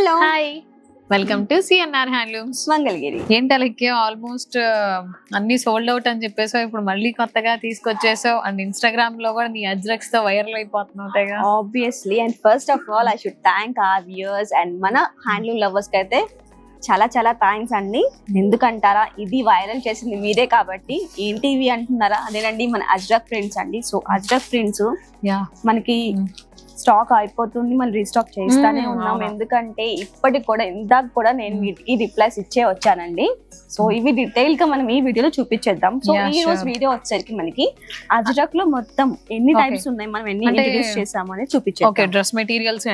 Hello hi, welcome to CNR handlooms Mangalagiri. ఏంటలకి almost అన్ని sold out అని చెప్పేసావు. ఇప్పుడు మళ్ళీ కొత్తగా తీసుకొచ్చేసావు అండ్ ఇన్స్టాగ్రామ్ లో కూడా నీ అజ్రక్స్ తో వైరల్ అయిపోతున్నాయి. Obviously and first of all I should thank our viewers and మన హ్యాండ్లూమ్ లవర్స్ కి అయితే చాలా చాలా థ్యాంక్స్ అండి. ఎందుకంటారా, ఇది వైరల్ చేసింది మీరే కాబట్టి. ఏంటివి అంటున్నారా, అదేనండి మన అజ్రక్ ప్రింట్స్ అండి. సో అజ్రక్ ప్రింట్స్ మనకి స్టాక్ అయిపోతుంది, మళ్ళీ రీస్టాక్ చేస్తానే ఉన్నాం. ఎందుకంటే ఇప్పటికి కూడా ఇందాక కూడా నేను వీటికి రిప్లైస్ ఇచ్చే వచ్చానండి. సో ఇవి డీటెయిల్ గా మనం ఈ వీడియోలో చూపించేద్దాం. సో ఈ రోజు వీడియో వచ్చేసరికి మనకి అజ్రక్ లో మొత్తం ఎన్ని టైప్స్ ఉన్నాయి, మనం ఎన్ని ఇంట్రడ్యూస్ చేసాము అని చూపించేద్దాం. డ్రెస్ మెటీరియల్స్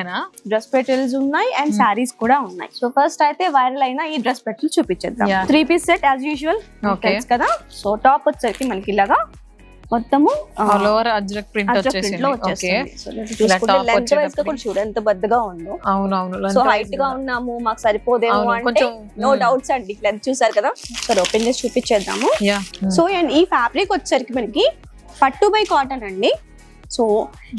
డ్రెస్ మెటీరియల్స్ ఉన్నాయి అండ్ సారీస్ కూడా ఉన్నాయి. సో ఫస్ట్ అయితే వైరల్ అయిన ఈ డ్రెస్ మెటీరియల్ చూపించేద్దాం. 3 పీస్ సెట్ యాజ్ యూజువల్ తెలుసు కదా. సో టాప్ వచ్చేసరికి మనకి ఇలాగా మొత్తము ఆల్ ఓవర్ అజ్రక్ ప్రింట్ వచ్చేసింది. ఓకే, లెంత్ వైస్ గా కూడా చూడు ఎంత పెద్దగా ఉందో. అవునవును. సో హైట్ గా ఉన్నాము, మాకు సరిపోదేమో అంటే నో డౌట్స్ అండి. లెంత్ చూసారు కదా, సరే ఓపెన్ చేసి చూపించేద్దాము. సో అండ్ ఈ ఫ్యాబ్రిక్ వచ్చేసరికి మనకి పట్టు బై కాటన్ అండి. సో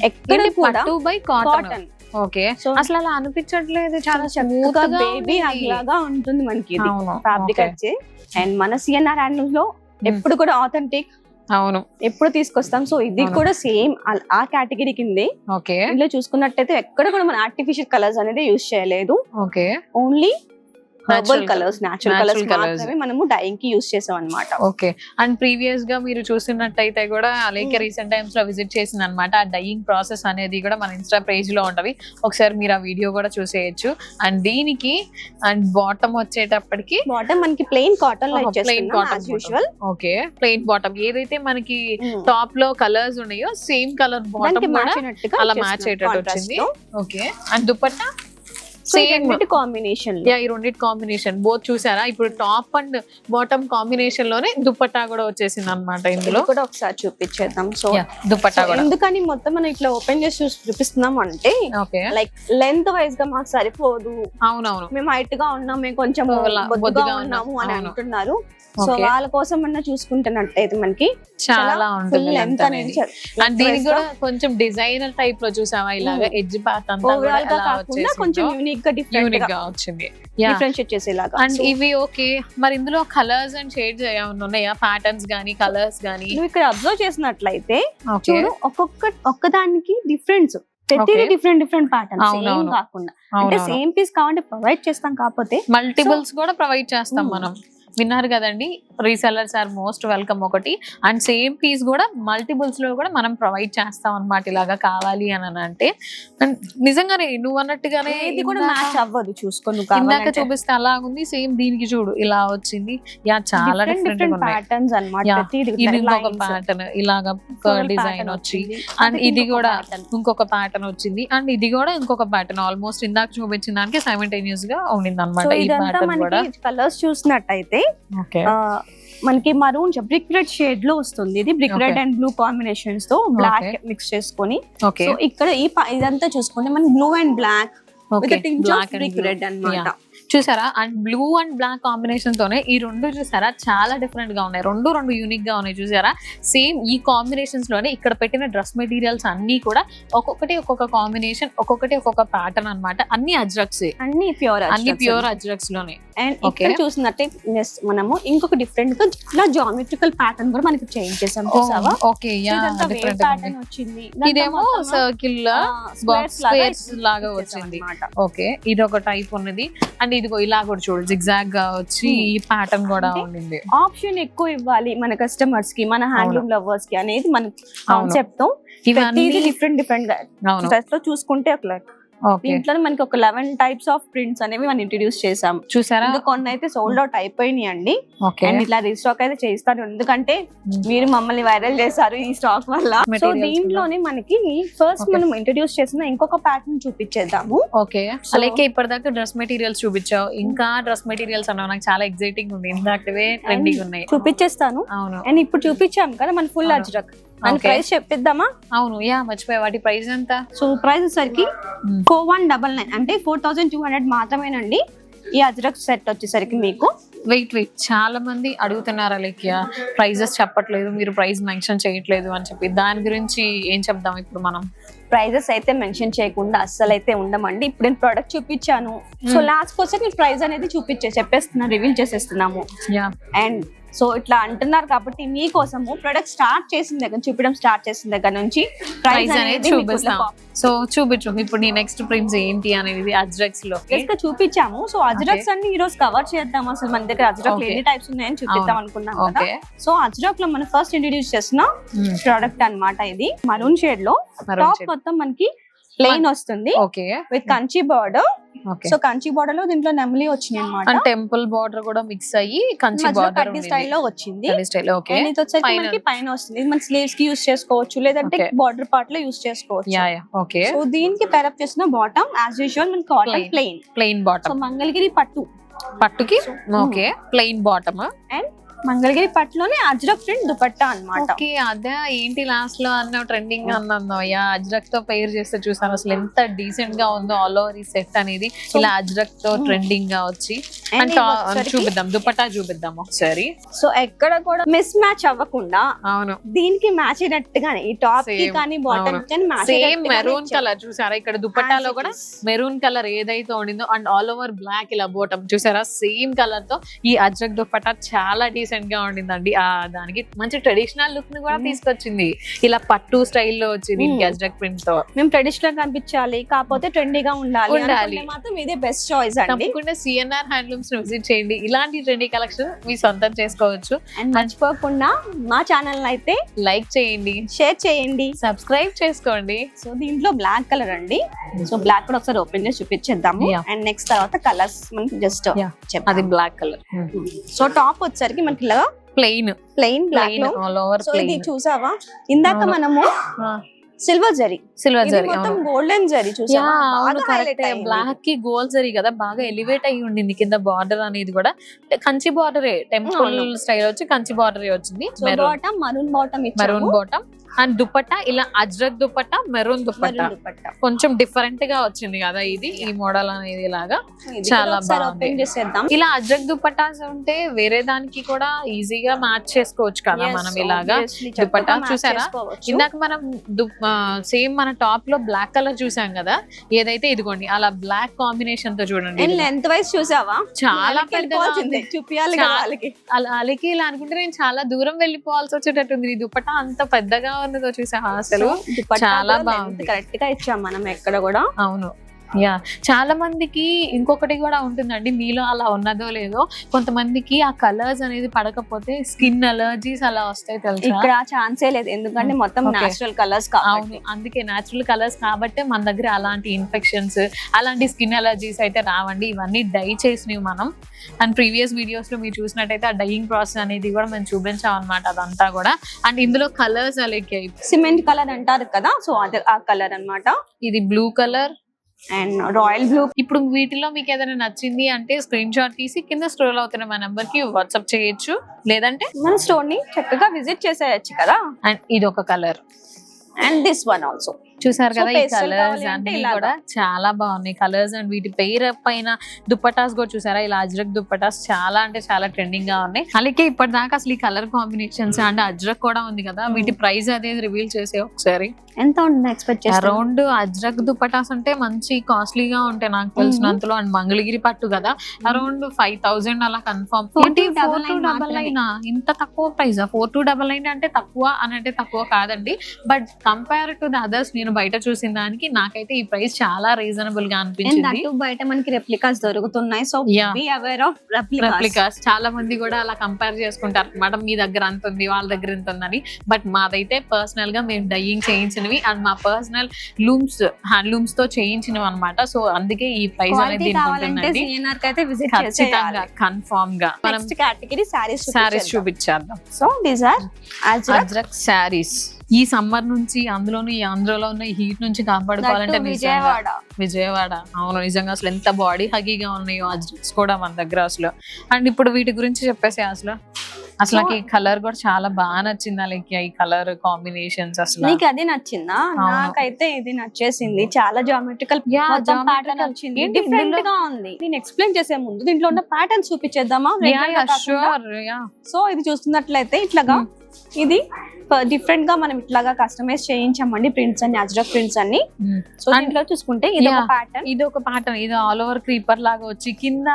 ఎక్కడ కూడా పట్టు బై కాటన్. ఓకే, అసలు అలా అనిపించట్లేదు, చాలా స్మూత్ గా బేబీ లాగా ఉంటుంది మనకి ఫ్యాబ్రిక్ వచ్చి. అండ్ మన సిఎన్ఆర్ హ్యాండ్లూమ్స్ లో ఎప్పుడు కూడా ఆథెంటిక్ అవును ఎప్పుడు తీసుకొస్తాం. సో ఇది కూడా సేమ్ ఆ కేటగిరీ కిందే. ఓకే, ఇందులో చూసుకున్నట్టయితే ఎక్కడ కూడా మన ఆర్టిఫిషియల్ కలర్స్ అనేది యూజ్ చేయలేదు. Okay, only herbal colours, natural colours మాత్రమే మనము డైయింగ్ కి యూజ్ చేసాం అన్నమాట. ఓకే, అండ్ ప్రీవియస్ గా మీరు చూసినట్టయితే కూడా అలాగే రీసెంట్ టైమ్స్ లో విజిట్ చేసింది అనమాట. ఆ డైయింగ్ ప్రాసెస్ అనేది కూడా మన ఇన్స్టా పేజ్ లో ఉంటది, ఒకసారి మీరు ఆ వీడియో కూడా చూసేయచ్చు. అండ్ దీనికి అండ్ బాటమ్ వచ్చేటప్పటికి బాటమ్ మనకి ప్లెయిన్ కాటన్ లో plain cotton. Okay, plain bottom ఏదైతే మనకి టాప్ లో కలర్స్ ఉన్నాయో సేమ్ కలర్ బాటమ్ అలా మ్యాచ్ అయ్యేటట్టు వచ్చింది. Okay, and dupatta same combination. ఈ రెండిటి కాంబినేషన్ బోత్ చూసారా. ఇప్పుడు టాప్ అండ్ బాటమ్ కాంబినేషన్ లోనే దుపట్టా కూడా వచ్చేసింది అనమాట. ఇందులో కూడా ఒకసారి చూపించేద్దాం. సో దుపట్టా కూడా ఎందుకని మొత్తం మనం ఇట్లా ఓపెన్ చేసి చూపిస్తున్నాం అంటే, లైక్ లెంత్ వైజ్ గా మాకు సరిపోదు, అవునవును, మేము హైట్ గా ఉన్నాం, మేము కొంచెం బొద్దుగా ఉన్నాము అని అంటున్నారు. సో వాళ్ళ కోసం అన్న చూసుకుంటున్నట్టయితే మనకి చాలా ఉంటుంది లెంత్ అనేది. అండ్ దీనికి కూడా కొంచెం డిజైనర్ టైప్ లో చూసావా, ఇలాగా ఎడ్జ్ పార్ట్ అంతా కొంచెం యూనిక్ గా డిఫరెంట్ గా వచ్చింది, డిఫరెన్షియేట్ చేసేలాగా. అండ్ ఇవి ఓకే, మరి ఇందులో కలర్స్ అండ్ షేడ్స్ ఏమైనా ఉన్నాయా, ప్యాటర్న్స్ గానీ కలర్స్ గానీ? నువ్వు ఇక్కడ అబ్జర్వ్ చేసినట్లయితే చూడు, ఒక్కదానికి డిఫరెన్స్, ప్రతిదీ డిఫరెంట్ ప్యాటర్న్, సేమ్ కాకుండా. అంటే సేమ్ పీస్ కావాలంటే ప్రొవైడ్ చేస్తాం, కాకపోతే మల్టిపుల్స్ కూడా ప్రొవైడ్ చేస్తాం మనం. విన్నారు కదండి, రీసెల్లర్స్ ఆర్ మోస్ట్ వెల్కమ్ ఒకటి. అండ్ సేమ్ పీస్ కూడా మల్టిపుల్స్ లో కూడా మనం ప్రొవైడ్ చేస్తాం అన్నమాట. ఇలాగా కావాలి అని అంటే నిజంగానే నువ్వు అన్నట్టుగానే ఇది కూడా మ్యాచ్ అవ్వదు. చూసుకొని ఇందాక చూపిస్తే అలా ఉంది, సేమ్ దీనికి చూడు ఇలా వచ్చింది. యా, చాలా డిఫరెంట్ ప్యాటర్న్స్ అన్నమాట. ఇది ఇంకొక ప్యాటర్న్ ఇలాగా డిజైన్ వచ్చి, అండ్ ఇది కూడా ఇంకొక ప్యాటర్న్ వచ్చింది, అండ్ ఇది కూడా ఇంకొక ప్యాటర్న్. ఆల్మోస్ట్ ఇందాక చూపించిన దానికి సైమల్టేనియస్ గా ఉండింది అనమాట. ఈ ప్యాటర్న్ కూడా కలర్స్ చూసినట్టయితే మనకి మరూన్ బ్రిక్ రెడ్ షేడ్ లో వస్తుంది. ఇది brick red and blue combinations తో బ్లాక్ మిక్స్ చేసుకొని. సో ఇక్కడ ఇదంతా చూసుకుంటే మనకి blue and black with tinge of brick red అన్నమాట. చూసారా, and blue and black combination తోనే ఈ రెండు చూసారా చాలా డిఫరెంట్ గా ఉన్నాయి. రెండు యూనిక్ గా ఉన్నాయి. చూసారా, సేమ్ ఈ కాంబినేషన్స్ లోనే ఇక్కడ పెట్టిన డ్రెస్ మెటీరియల్స్ అన్ని కూడా ఒక్కొక్క కాంబినేషన్, ఒక్కొక్క ప్యాటర్న్ అన్నమాట. అన్ని అజ్రక్స్, అన్ని ప్యూర్ అజ్రక్స్ లోనే. అండ్ ఇక్కడ చూసినట్టే మనము ఇంకొక డిఫరెంట్ గా ఇలా జామెట్రికల్ ప్యాటర్న్ కూడా మనకి చేంజ్ చేసాం. చూసావా? ఓకే, ప్యాటర్న్ వచ్చింది. ఇదేమో సర్కిల్ స్క్వేర్స్ లాగా వచ్చింది. ఓకే, ఇది ఒక టైప్ ఉన్నది. అండ్ ఇదిగో ఇలా కూడా చూడు, జిగ్జాగ్ గా వచ్చి ఈ ప్యాటర్న్ కూడా ఉండింది. ఆప్షన్ ఎక్కువ ఇవ్వాలి మన కస్టమర్స్ కి, మన హ్యాండ్లూమ్ లవర్స్ కి అనేది మన కాన్సెప్ట్ తో. ఇవన్నీ డిఫరెంట్ గా చూసుకుంటే దీంట్లో మనకి ఒక 11 టైప్స్ ఆఫ్ ప్రింట్స్ అనేవి మనం ఇంట్రడ్యూస్ చేసాం. చూసారా, ఇంకా కొన్ని అయితే సోల్డ్ అవుట్ అయిపోయినాయి అండి. అండ్ ఇట్లా రీస్టాక్ అయితే చేస్తాను, ఎందుకంటే మీరు మమ్మల్ని వైరల్ చేశారు ఈ స్టాక్ వల్ల. సో దీంట్లోనే మనకి ఫస్ట్ మనం ఇంట్రడ్యూస్ చేసిన ఇంకొక ప్యాటర్న్ చూపించేద్దాము. ఓకే, అలాగే ఇప్పటిదాకా డ్రెస్ మెటీరియల్స్ చూపించావు, ఇంకా డ్రెస్ మెటీరియల్స్ అన్నావు, నాకు చాలా ఎక్సైటింగ్ ఉంది. ఇందాకవే ట్రెండింగ్ ఉన్నాయి, చూపించేస్తాను. అవును, అండ్ ఇప్పుడు చూపించాం కదా మన ఫుల్ అజ్రక్. ప్రైస్ చెప్పిద్దామా? అవును, మర్చిపోయా, వాటి ప్రైస్ ఎంత? సో ప్రైస్ సరికి 4199 అంటే 4200 మాత్రమేనండి. ఈ అజ్రక్ సెట్ వచ్చేసరికి మీకు వెయిట్ చాలా మంది అడుగుతున్నారు, లైక్ ప్రైజెస్ చెప్పట్లేదు, మీరు ప్రైస్ మెన్షన్ చేయట్లేదు అని చెప్పి. దాని గురించి ఏం చెప్దాం ఇప్పుడు మనం? ప్రైజెస్ అయితే మెన్షన్ చేయకుండా అస్సలు అయితే ఉండమండి. ఇప్పుడు నేను ప్రోడక్ట్ చూపించాను, సో లాస్ట్ వచ్చి నేను ప్రైస్ అనేది చెప్పేస్తున్నా, రివీల్ చేసేస్తున్నాము. అండ్ సో ఇట్లా అంటున్నారు కాబట్టి మీకోసము ప్రొడక్ట్ స్టార్ట్ చేసిన దగ్గర చూపించడం స్టార్ట్ చేసిన దగ్గర నుంచి ప్రైస్ అనేది చూపిస్తాం. సో చూపించు ఇప్పుడు నీ నెక్స్ట్ ప్రింట్స్ ఏంటి అనేది అజ్రక్స్ లో చూపించాము. సో అజ్రక్స్ అన్ని ఈ రోజు కవర్ చేద్దాం. అసలు మన దగ్గర అజ్రక్ ఎన్ని టైప్స్ ఉన్నాయని చూపిద్దాం అనుకున్నాం కదా. సో అజ్రక్ లో మనం ఫస్ట్ ఇంట్రడ్యూస్ చేసిన ప్రోడక్ట్ అన్నమాట. ఇది మరూన్ షేడ్ లో టాప్ మొత్తం మనకి ప్లెయిన్ వస్తుంది with Kanchi border. So Kanchi border లో దీంట్లో నెమలి వచ్చింది అనమాట. టెంపుల్ బార్డర్ కూడా మిక్స్ అయ్యి కంచి బార్డర్ స్టైల్లో వచ్చింది. ఇది వచ్చేసి మనకి పైన వస్తుంది. మన స్లీవ్స్ కి యూస్ చేసుకోవచ్చు, లేదంటే బార్డర్ పార్ట్ లో యూస్ చేసుకోవచ్చు. సో దీనికి పేరప్ చేసిన బాటమ్ యాజ్ యూజువల్ మనకి cotton plain bottom. So Mangalagiri పట్టుకి ప్లెయిన్ బాటమ్ అండ్ మంగళగిరి పట్టులోనే అజ్రక్ ప్రింట్ దుపట్టా అన్నమాట. అదే ఏంటి లాస్ట్ లో అన్న ట్రెండింగ్ అన్నాను. అజ్రక్ తో పేర్ చేస్తే చూసాను అసలు ఎంత డీసెంట్ గా ఉందో ఆల్ ఓవర్ ఈ సెట్ అనేది. ఇలా అజ్రక్ తో ట్రెండింగ్ గా వచ్చి చూపిద్దాం, దుపట్టా చూపిద్దాం ఒకసారి. సో ఎక్కడ కూడా మిస్ మ్యాచ్ అవ్వకుండా అవును దీనికి మ్యాచ్ అయినట్టుగానే ఈ టాప్ కి కానీ బాటమ్ కి సేమ్ మెరూన్ కలర్ చూసారా. ఇక్కడ దుపట్టాలో కూడా మెరూన్ కలర్ ఏదైతే ఉండిందో అండ్ ఆల్ ఓవర్ బ్లాక్ ఇలా బాటమ్ చూసారా సేమ్ కలర్ తో. ఈ అజ్రక్ దుపట్టా చాలా డీసెంట్ గా ఉండిందండి. దానికి మంచి ట్రెడిషనల్ లుక్ ని కూడా తీసుకొచ్చింది. ఇలా పట్టు స్టైల్లో వచ్చింది అజ్రక్ ప్రింట్ తో. మేము ట్రెడిషనల్ కనిపించాలి కాకపోతే ట్రెండీగా ఉండాలి మాత్రం ఇదే బెస్ట్ చాయిస్ అండి. తప్పకుండా సిఎన్ఆర్ హ్యాండ్లూమ్స్ ని విజిట్ చేయండి. ఇలాంటి ట్రెండీ కలెక్షన్ మీ సొంతం చేసుకోవచ్చు. అండ్ మర్చిపోకుండా మా ఛానల్ అయితే లైక్ చేయండి, షేర్ చేయండి, సబ్స్క్రైబ్ చేసుకోండి. సో దీంట్లో బ్లాక్ కలర్ అండి. సో బ్లాక్ కూడా ఒకసారి ఓపెన్ చేసి చూపించేద్దాము. అండ్ నెక్స్ట్ తర్వాత కలర్స్ మనకి జస్ట్ అది బ్లాక్ కలర్. సో టాప్ వచ్చేసరికి మనకి ఇలా ప్లెయిన్ బ్లాక్ లో ఆల్ ఓవర్. సో ఇది చూసావా ఇందాక మనము సిల్వర్ జరీ మొత్తం గోల్డెన్ జరీ చూసావా. బ్లాక్ కి గోల్డ్ జరీ కదా బాగా ఎలివేట్ అయ్యి ఉండింది. కింద బార్డర్ అనేది కూడా కంచి బార్డరే, టెంపుల్ స్టైల్ వచ్చి కంచి బార్డరే వచ్చింది. మరూన్ బాటమ్ అండ్ దుపట్టా ఇలా అజ్రక్ దుపట్టా, మెరూన్ దుపట్టా కొంచెం డిఫరెంట్ గా వచ్చింది కదా ఇది. ఈ మోడల్ అనేది ఇలాగా చాలా బాగుంది. ఇలా అజ్రక్ దుపట్టాస్ ఉంటే వేరే దానికి కూడా ఈజీగా మ్యాచ్ చేసుకోవచ్చు కదా మనం. ఇలాగా దుపట్టా చూసారా ఇందాక మనం సేమ్ మన టాప్ లో బ్లాక్ కలర్ చూసాం కదా, ఏదైతే ఇదిగోండి అలా బ్లాక్ కాంబినేషన్ తో చూడండి. లెంత్ వైస్ చూసావా చాలా పెద్దగా చూపించాలి అలాగే. ఇలా అనుకుంటే నేను చాలా దూరం వెళ్ళిపోవాల్సి వచ్చేటట్టుంది. ఈ దుపట్టా అంత పెద్దగా ఉన్నదో చూసా అసలు చాలా బాగుంది. కరెక్ట్ గా ఇచ్చాం మనం ఎక్కడ కూడా. అవును చాలా మందికి ఇంకొకటి కూడా ఉంటుందండి, మీలో అలా ఉన్నదో లేదో, కొంతమందికి ఆ కలర్స్ అనేది పడకపోతే స్కిన్ అలర్జీస్ అలా వస్తాయి తెలుసా. ఇక్కడ ఛాన్సే లేదు ఎందుకంటే మొత్తం నేచురల్ కలర్స్. అవును అందుకే నేచురల్ కలర్స్ కాబట్టి మన దగ్గర అలాంటి ఇన్ఫెక్షన్స్ అలాంటి స్కిన్ అలర్జీస్ అయితే రావండి. ఇవన్నీ డై చేసినవి మనం. అండ్ ప్రీవియస్ వీడియోస్ లో మీరు చూసినట్టయితే ఆ డైయింగ్ ప్రాసెస్ అనేది కూడా మనం చూపించాం అనమాట అదంతా కూడా. అండ్ ఇందులో కలర్స్ అలాగే సిమెంట్ కలర్ అంటారు కదా, సో అది ఆ కలర్ అన్నమాట. ఇది blue colour and royal blue. ఇప్పుడు వీటిలో మీకు ఏదైనా నచ్చింది అంటే స్క్రీన్ షాట్ తీసి కింద స్క్రోల్ అవుతున్న మా నెంబర్ కి వాట్సాప్ చేయొచ్చు, లేదంటే మన స్టోర్ ని చక్కగా విజిట్ చేసేయచ్చు కదా. అండ్ ఇది ఒక colour and this one also చూసారు కదా. ఈ కలర్స్ అన్ని కూడా చాలా బాగున్నాయి కలర్స్. అండ్ వీటి పేరు పైన దుపటాస్ కూడా చూసారా, ఇలా అజ్రక్ దుపటాస్ చాలా అంటే చాలా ట్రెండింగ్ గా ఉన్నాయి. అలాగే ఇప్పటిదాకా అసలు ఈ కలర్ కాంబినేషన్స్ అండ్ అజ్రక్ కూడా ఉంది కదా, వీటి ప్రైస్ అనేది రివీల్ చేసే ఒకసారి. ఎంత ఉంటుంది ఎక్స్పెక్ట్ చేస్తారు? అరౌండ్ అజ్రక్ దుపటాస్ అంటే మంచి కాస్ట్లీగా ఉంటాయి నాకు తెలిసినంతలో. అండ్ మంగళగిరి పట్టు కదా, అరౌండ్ 5000 అలా కన్ఫర్మ్. 4299 ఇంత తక్కువ ప్రైస్? 4299 అంటే తక్కువ అని అంటే తక్కువ కాదండి, but compare to the others నేను బయట చూసిన దానికి నాకైతే ఈ ప్రైస్ చాలా రీజనబుల్ గా అనిపించింది. బయట మనకి రెప్లికాస్ దొరుకుతున్నాయి, so be aware of replicas. చాలా మంది కూడా అలా కంపేర్ చేసుకుంటారు అన్నమాట, మీ దగ్గర అంత ఉంది వాళ్ళ దగ్గర ఎంత ఉందని. బట్ మాదైతే పర్సనల్ గా మేము డైయింగ్ చేయించినవి అండ్ మా పర్సనల్ లూమ్స్ హ్యాండ్లూమ్స్ తో చేయించినవి అనమాట. సో అందుకే ఈ ప్రైస్ అనేది ఖచ్చితంగా కన్ఫర్మ్ గా మనం కేటగిరీ సారీస్ చూపించేద్దాం. So these are Ajrakh sarees. ఈ సమ్మర్ నుంచి అందులోను ఈ ఆంధ్రలో ఉన్న హీట్ నుంచి కాపాడుకోవాలంటే విజయవాడ అవును నిజంగా అసలు ఎంత బాడీ హగీగా ఉన్నాయో అజ్రక్స్ కూడా మన దగ్గర అసలు. అండ్ ఇప్పుడు వీటి గురించి చెప్పేసి అసలు ఈ కలర్ కూడా చాలా బాగా నచ్చింది. అలాగే ఈ కలర్ కాంబినేషన్స్ అసలు నీకు అది నచ్చిందా? నాకైతే ఇది నచ్చేసింది. చాలా జామెట్రికల్ ప్యాటర్న్ వచ్చింది, డిఫరెంట్ గా ఉంది. నేను ఎక్స్ప్లెయిన్ చేసే ముందు దీంట్లో ఉన్న ప్యాటర్న్ చూపించేద్దామా? సో ఇది చూస్తున్నట్లయితే ఇట్లాగా ఇది డిఫరెంట్ గా మనం ఇట్లాగా కస్టమైజ్ చేయించామండి ప్రింట్స్ అన్ని, అజ్రక్ ప్రింట్స్ అన్ని. సో దీంట్లో చూసుకుంటే ఇది ఒక ప్యాటర్న్, ఇది ఒక ప్యాటర్న్, ఇది ఆల్ ఓవర్ క్రీపర్ లాగా వచ్చి కింద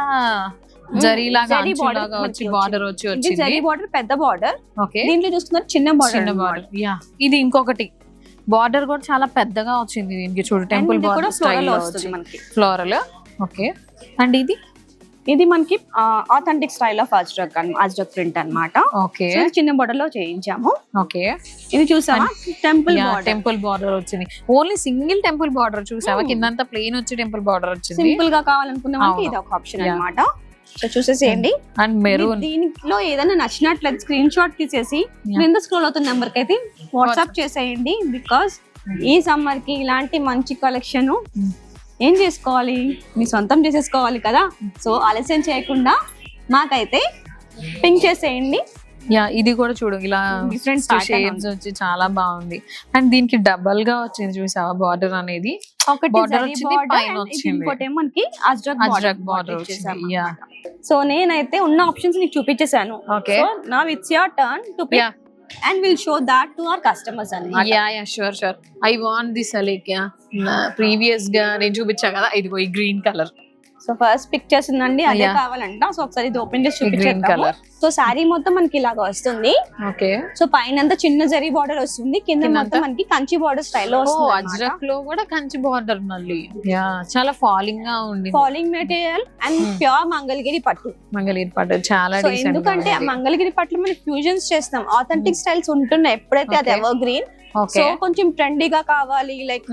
జరీ లాగా వచ్చి బార్డర్ వచ్చి ఇది జరీ బార్డర్, పెద్ద బార్డర్. ఓకే, దీంట్లో చూసుకున్నారు చిన్న బార్డర్. యా, ఇది ఇంకొకటి బార్డర్ కూడా చాలా పెద్దగా వచ్చింది దీనికి, చూడు టెంపుల్ బార్డర్ స్టైల్ వస్తుంది మనకి, ఫ్లోరల్. ఓకే, అండ్ ఇది మనకి authentic style of ajrakh print అన్నమాట. ఓకే, చిన్న బార్డర్ లో చేయించాము. ఓకే, ఇది చూసావా టెంపుల్ బార్డర్ వచ్చింది, ఓన్లీ సింగిల్ టెంపుల్ బార్డర్ చూసావా, కిందంతా ప్లెయిన్ వచ్చి టెంపుల్ బార్డర్ వచ్చింది. సింపుల్ గా కావాలనుకున్న వాళ్ళకి ఇది ఒక ఆప్షన్ అన్నమాట. సో చూసేసేయండి. అండ్ మెరూన్, దీనిలో ఏదైనా నచ్చినట్లయితే స్క్రీన్ షాట్ తీసేసి కింద స్క్రోల్ అవుతున్న నెంబర్ కి అయితే వాట్సాప్ చేసేయండి. బికాస్ ఈ సమ్మర్ కి ఇలాంటి మంచి కలెక్షన్ ఏం చేసుకోవాలి, మీ సొంతం చేసేసుకోవాలి కదా. సో ఆలస్యం చేయకుండా మాకైతే పింక్ చేసేయండి. యా, ఇది కూడా చూడు ఇలా డిఫరెంట్ షేప్స్ వచ్చి చాలా బాగుంది. అండ్ దీనికి డబల్ గా వచ్చింది చూసావా బార్డర్ అనేది, ఒకటి బార్డర్ వచ్చింది పైన వచ్చింది, ఇంకోటి మనకి అజ్రక్ బార్డర్ వచ్చింది. యా, సో నేనైతే ఉన్న ఆప్షన్స్ నీకు చూపించేసాను. Okay, now it's your turn to pick and we'll show that to our customers అన్నమాట. Yeah sure I want this like previous గా నేను చూపించా కదా, ఇదిగో ఈ green colour. So first pictures ఉందండి, అదే కావాలంట. సో ఒకసారి ఇది ఓపెన్ చేసి చూపించేద్దాము. సో సారీ మొత్తం మనకి ఇలాగా వస్తుంది. ఓకే, సో పైన చిన్న జరీ బార్డర్ వస్తుంది, కింద మొత్తం మనకి కంచి బార్డర్ స్టైల్లో వస్తుంది. అజ్రక్ లో కూడా కంచి బార్డర్ మళ్ళీ. యా, చాలా ఫాలింగ్ గా ఉంది, falling material and pure Mangalagiri పట్టు. మంగళగిరి పట్టు చాలా ఎందుకంటే మంగళగిరి పట్టులో మనం ఫ్యూజన్స్ చేస్తాం, ఆథెంటిక్ స్టైల్స్ ఉంటున్నాయి ఎప్పుడైతే అది ఎవర్ గ్రీన్. సో కొంచెం ట్రెండీగా కావాలి, లైక్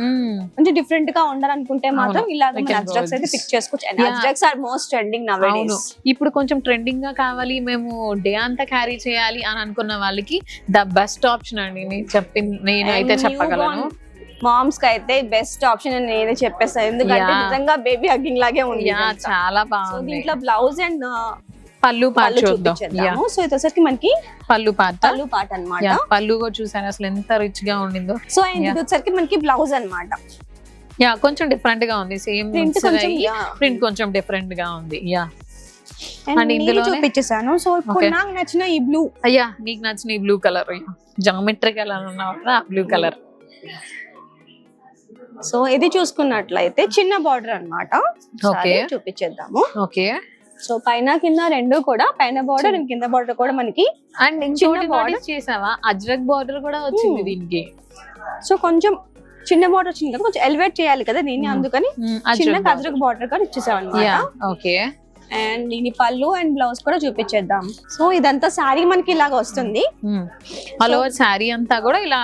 కొంచెం డిఫరెంట్ గా ఉండాలనుకుంటే మాత్రం ఇలాగ అజ్రక్స్ అయితే పిక్ చేసుకోవచ్చు. Ajraks are most trending నౌడేస్. ఇప్పుడు కొంచెం ట్రెండింగ్ గా కావాలి, మేము డే అంతా క్యారీ చేయాలి అని అనుకున్న వాళ్ళకి ద బెస్ట్ ఆప్షన్ అండి నేనైతే చెప్పగలను. మామ్స్ కి అయితే బెస్ట్ ఆప్షన్ అని నేనే చెప్పేస్తాను, ఎందుకంటే నిజంగా బేబీ హగ్గింగ్ లాగే ఉంది. చాలా బాగుంది. దీంట్లో బ్లౌజ్ అండ్ పళ్ళు పార్ట్ చూద్దాం. సో ఇది వచ్చేసరికి మనకి పళ్ళు పార్ట్ అన్నమాట. పళ్ళు కూడా చూసాను అసలు ఎంత రిచ్ గా ఉండిందో. సో ఇది వచ్చేసరికి మనకి బ్లౌజ్ అన్నమాట. యా, కొంచెం డిఫరెంట్ గా ఉంది, సేమ్ ప్రింట్ కొంచెం డిఫరెంట్ గా ఉంది. యా, అండ్ ఇందులో చూపించేసాను. సో ఇప్పుడు నాకు నచ్చిన ఈ బ్లూ. అయ్యా, నీకు నచ్చిన ఈ బ్లూ కలర్, జామెట్రీ కలర్ అన్న బ్లూ కలర్. సో ఇది చూసుకున్నట్లయితే చిన్న బార్డర్ అన్నమాట. ఓకే, చూపించేద్దాము. ఓకే, సో పైన కింద రెండు కూడా, పైన బార్డర్ అండ్ కింద బార్డర్ కూడా మనకి. అండ్ చిన్న బార్డర్ చేసావా, అజ్రక్ బార్డర్ కూడా వచ్చింది దీనికి. సో కొంచెం చిన్న బార్డర్ వచ్చింది కదా, కొంచెం ఎలివేట్ చేయాలి కదా దీన్ని, అందుకని చిన్న అజ్రక్ బార్డర్ కూడా ఇచ్చేసాం అన్నమాట. ఓకే, అండ్ దీని పళ్ళు అండ్ బ్లౌజ్ కూడా చూపించేద్దాం. సో ఇదంతా శారీ మనకి ఇలాగ వస్తుంది. ఆల్ ఓవర్ శారీ అంతా కూడా ఇలా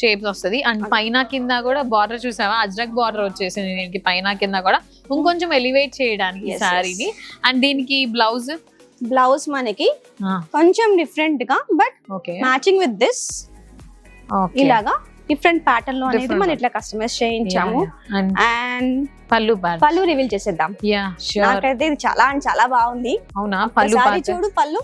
షేప్స్ వస్తుంది. అండ్ పైన కింద కూడా బార్డర్ చూసావా, అజ్రక్ బార్డర్ వచ్చేసింది దీనికి పైన కింద కూడా, ఇంకొంచెం ఎలివేట్ చేయడానికి శారీని. అండ్ దీనికి బ్లౌజ్ మనకి కొంచెం డిఫరెంట్ గా, బట్ మ్యాచింగ్ విత్ దిస్ ఇలాగా డిఫరెంట్ ప్యాటర్న్ లో అనేది మనం ఇట్లా కస్టమైజ్ చేయించాము. అండ్ పళ్ళు రివీల్ చేసేద్దాం. నాకైతే ఇది చాలా బాగుంది. అవునా, పళ్ళు చూడు, పళ్ళు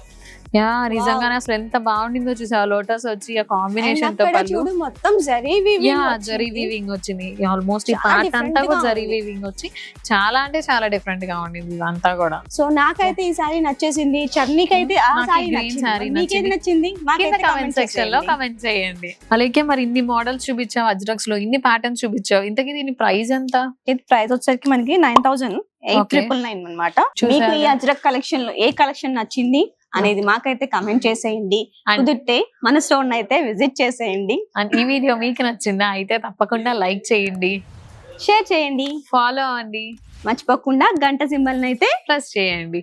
యా నిజంగానే అసలు ఎంత బాగుండిందో చూసావా, లోటస్ వచ్చి ఆ కాంబినేషన్ తో చూడు మొత్తం జరీ వీవింగ్ వచ్చింది. ఆల్మోస్ట్ ఈ పార్ట్ అంతా కూడా జరీ వీవింగ్ వచ్చి చాలా అంటే చాలా డిఫరెంట్ గా ఉండింది ఇదంతా కూడా. సో నాకైతే ఈ సారీ నచ్చేసింది, చర్నీకైతే ఆ సారీ నచ్చింది. కామెంట్ సెక్షన్ లో కామెంట్ చేయండి. అలాగే మరి ఇన్ని మోడల్స్ చూపించావు, అజ్రక్స్ లో ఇన్ని ప్యాటర్న్స్ చూపించావు, ఇంతకీ దీని ప్రైస్ ఎంత? ఇది ప్రైస్ వచ్చేసరికి మనకి 9,899 అన్నమాట. మీకు ఈ అజ్రక్ కలెక్షన్ లో ఏ కలెక్షన్ నచ్చింది అనేది మాకైతే కమెంట్ చేసేయండి. కుదిరితే మన స్టోర్ అయితే విజిట్ చేసేయండి. అండ్ ఈ వీడియో మీకు నచ్చిందా అయితే తప్పకుండా లైక్ చేయండి, షేర్ చేయండి, ఫాలో అవ్వండి, మర్చిపోకుండా గంట సింబల్ అయితే ప్రెస్ చేయండి.